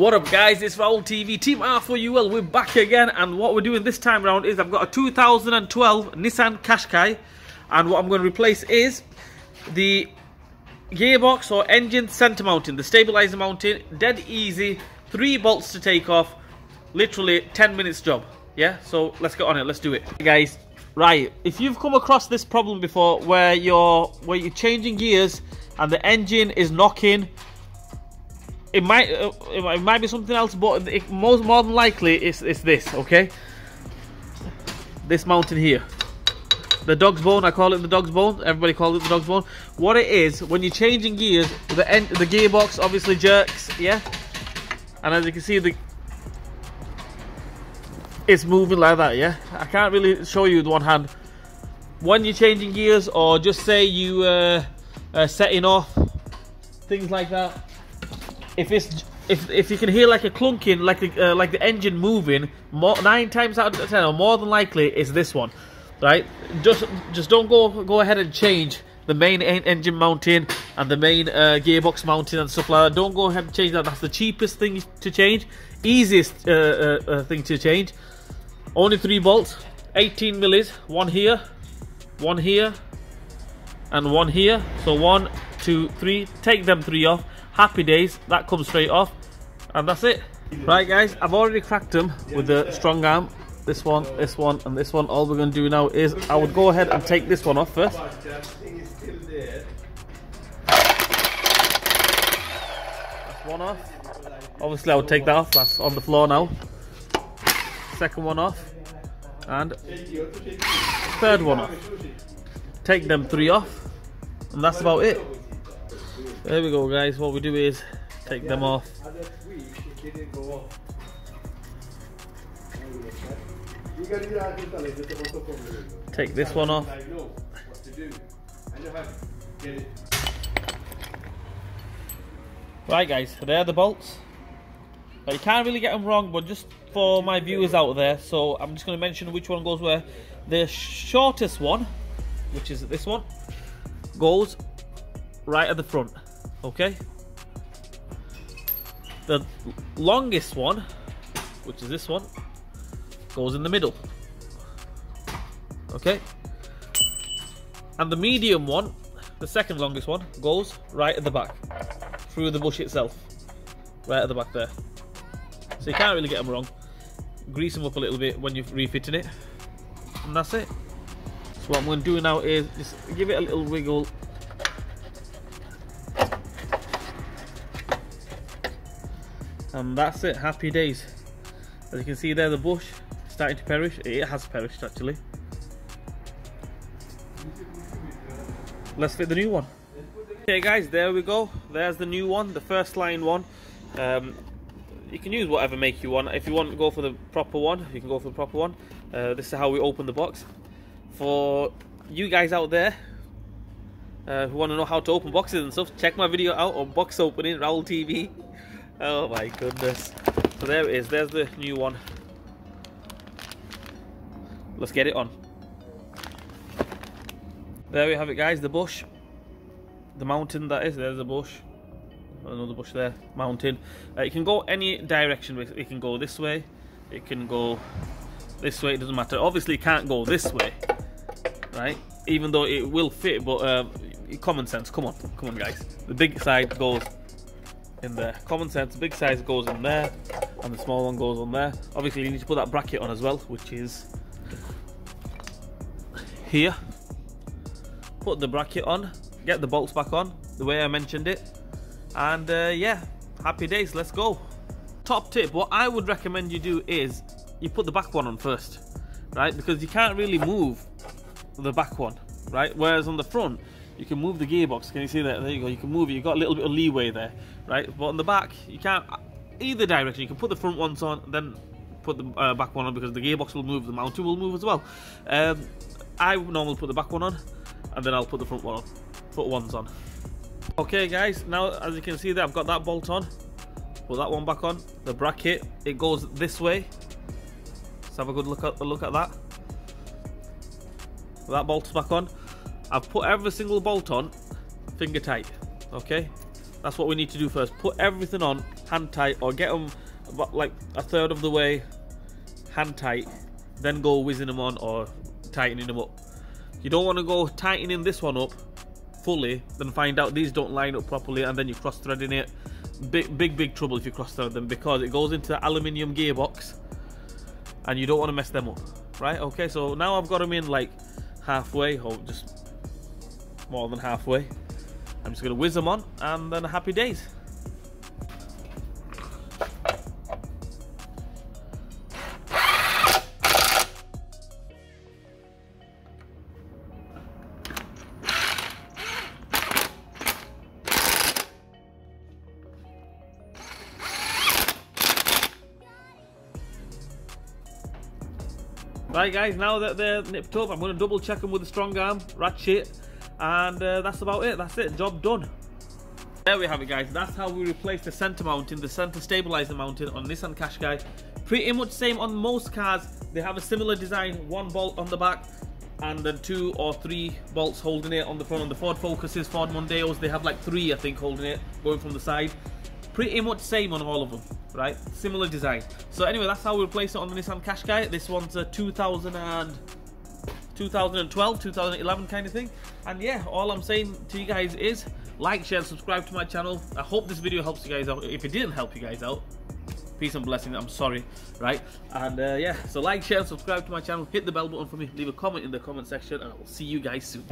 What up guys, it's Raul TV, Team R4UL, we're back again, and what we're doing this time around is I've got a 2012 Nissan Qashqai, and what I'm going to replace is the gearbox or engine center mounting, the stabilizer mounting. Dead easy, 3 bolts to take off, literally 10 minutes job. Yeah, so let's get on it, let's do it. Guys, right, if you've come across this problem before where you're changing gears and the engine is knocking, it might be something else, but more than likely it's this, okay? This mounting here, the dog's bone. I call it the dog's bone. Everybody calls it the dog's bone. What it is, when you're changing gears, the gearbox obviously jerks, yeah. And as you can see, it's moving like that, yeah. I can't really show you with one hand. When you're changing gears, or just say you setting off, things like that. If you can hear like a clunking, like the engine moving, 9 times out of 10, or more than likely, it's this one, right? Just don't go ahead and change the main engine mounting and the main gearbox mounting and stuff like that. Don't go ahead and change that. That's the cheapest thing to change, easiest thing to change. Only 3 bolts, 18 millis, one here, and one here. So 1, 2, 3. Take them 3 off. Happy days, that comes straight off, and that's it. Right guys, I've already cracked them with the strong arm. This one, and this one. All we're going to do now is, I would go ahead and take this one off first. That's one off. Obviously I would take that off, that's on the floor now. Second one off, and third one off. Take them 3 off, and that's about it. There we go guys, what we do is take them off. Take this one off. Right guys, so they're the bolts. Now, you can't really get them wrong, but just for my viewers out there, so I'm just going to mention which one goes where. The shortest one, which is this one, goes right at the front. Okay, the longest one, which is this one, goes in the middle. Okay, and the medium one, the second longest one, goes right at the back, through the bush itself, right at the back there. So you can't really get them wrong. Grease them up a little bit when you're refitting it, and that's it. So what I'm going to do now is just give it a little wiggle. And that's it, happy days. As you can see there, the bush starting to perish. It has perished actually. Let's fit the new one. Okay guys, there we go. There's the new one, the first line one. You can use whatever make you want. If you want to go for the proper one, you can go for the proper one. This is how we open the box. For you guys out there who want to know how to open boxes and stuff, check my video out on box opening, Raul TV. Oh my goodness. So there it is, there's the new one. Let's get it on. There we have it guys, the bush. The mountain, that is, there's the bush. Another bush there, mountain. It can go any direction. It can go this way, it can go this way, it doesn't matter. Obviously it can't go this way, right? Even though it will fit, but common sense, come on guys. The big side goes in there. Common sense, big size goes in there, and the small one goes on there. Obviously you need to put that bracket on as well, which is here. Put the bracket on, get the bolts back on the way I mentioned it, and yeah, happy days, let's go. Top tip, what I would recommend you do is you put the back one on first, right? Because you can't really move the back one, right? Whereas on the front you can move the gearbox. Can you see that? There you go, you can move it, you've got a little bit of leeway there, right? But on the back you can't, either direction. You can put the front ones on, then put the back one on, because the gearbox will move, the mountain will move as well. I would normally put the back one on, and then I'll put the front one on, front ones on. Okay guys, now as you can see there, I've got that bolt on. Put that one back on. The bracket, it goes this way. Let's have a good look at that. That bolt's back on. I've put every single bolt on finger tight. Okay, that's what we need to do first. Put everything on hand tight, or get them about like a third of the way hand tight, then go whizzing them on or tightening them up. You don't want to go tightening this one up fully, then find out these don't line up properly, and then you're cross threading it. Big trouble if you cross thread them, because it goes into the aluminium gearbox and you don't want to mess them up, right? Okay, so now I've got them in like halfway, or just more than halfway. I'm just gonna whiz them on, and then happy days. Right guys, now that they're nipped up, I'm going to double check them with a strong arm ratchet, and that's about it. That's it, job done. There we have it guys, that's how we replace the center mounting, the center stabilizer mounting on Nissan Qashqai. Pretty much same on most cars. They have a similar design, one bolt on the back and then 2 or 3 bolts holding it on the front. On the Ford Focuses, Ford Mondeos, they have like 3 I think holding it, going from the side. Pretty much same on all of them, right? Similar design. So anyway, that's how we replace it on the Nissan Qashqai. This one's a 2012, 2011 kind of thing. And yeah, all I'm saying to you guys is like, share, subscribe to my channel. I hope this video helps you guys out. If it didn't help you guys out, peace and blessings, I'm sorry, right? And yeah, so like, share, and subscribe to my channel. Hit the bell button for me. Leave a comment in the comment section, and I will see you guys soon.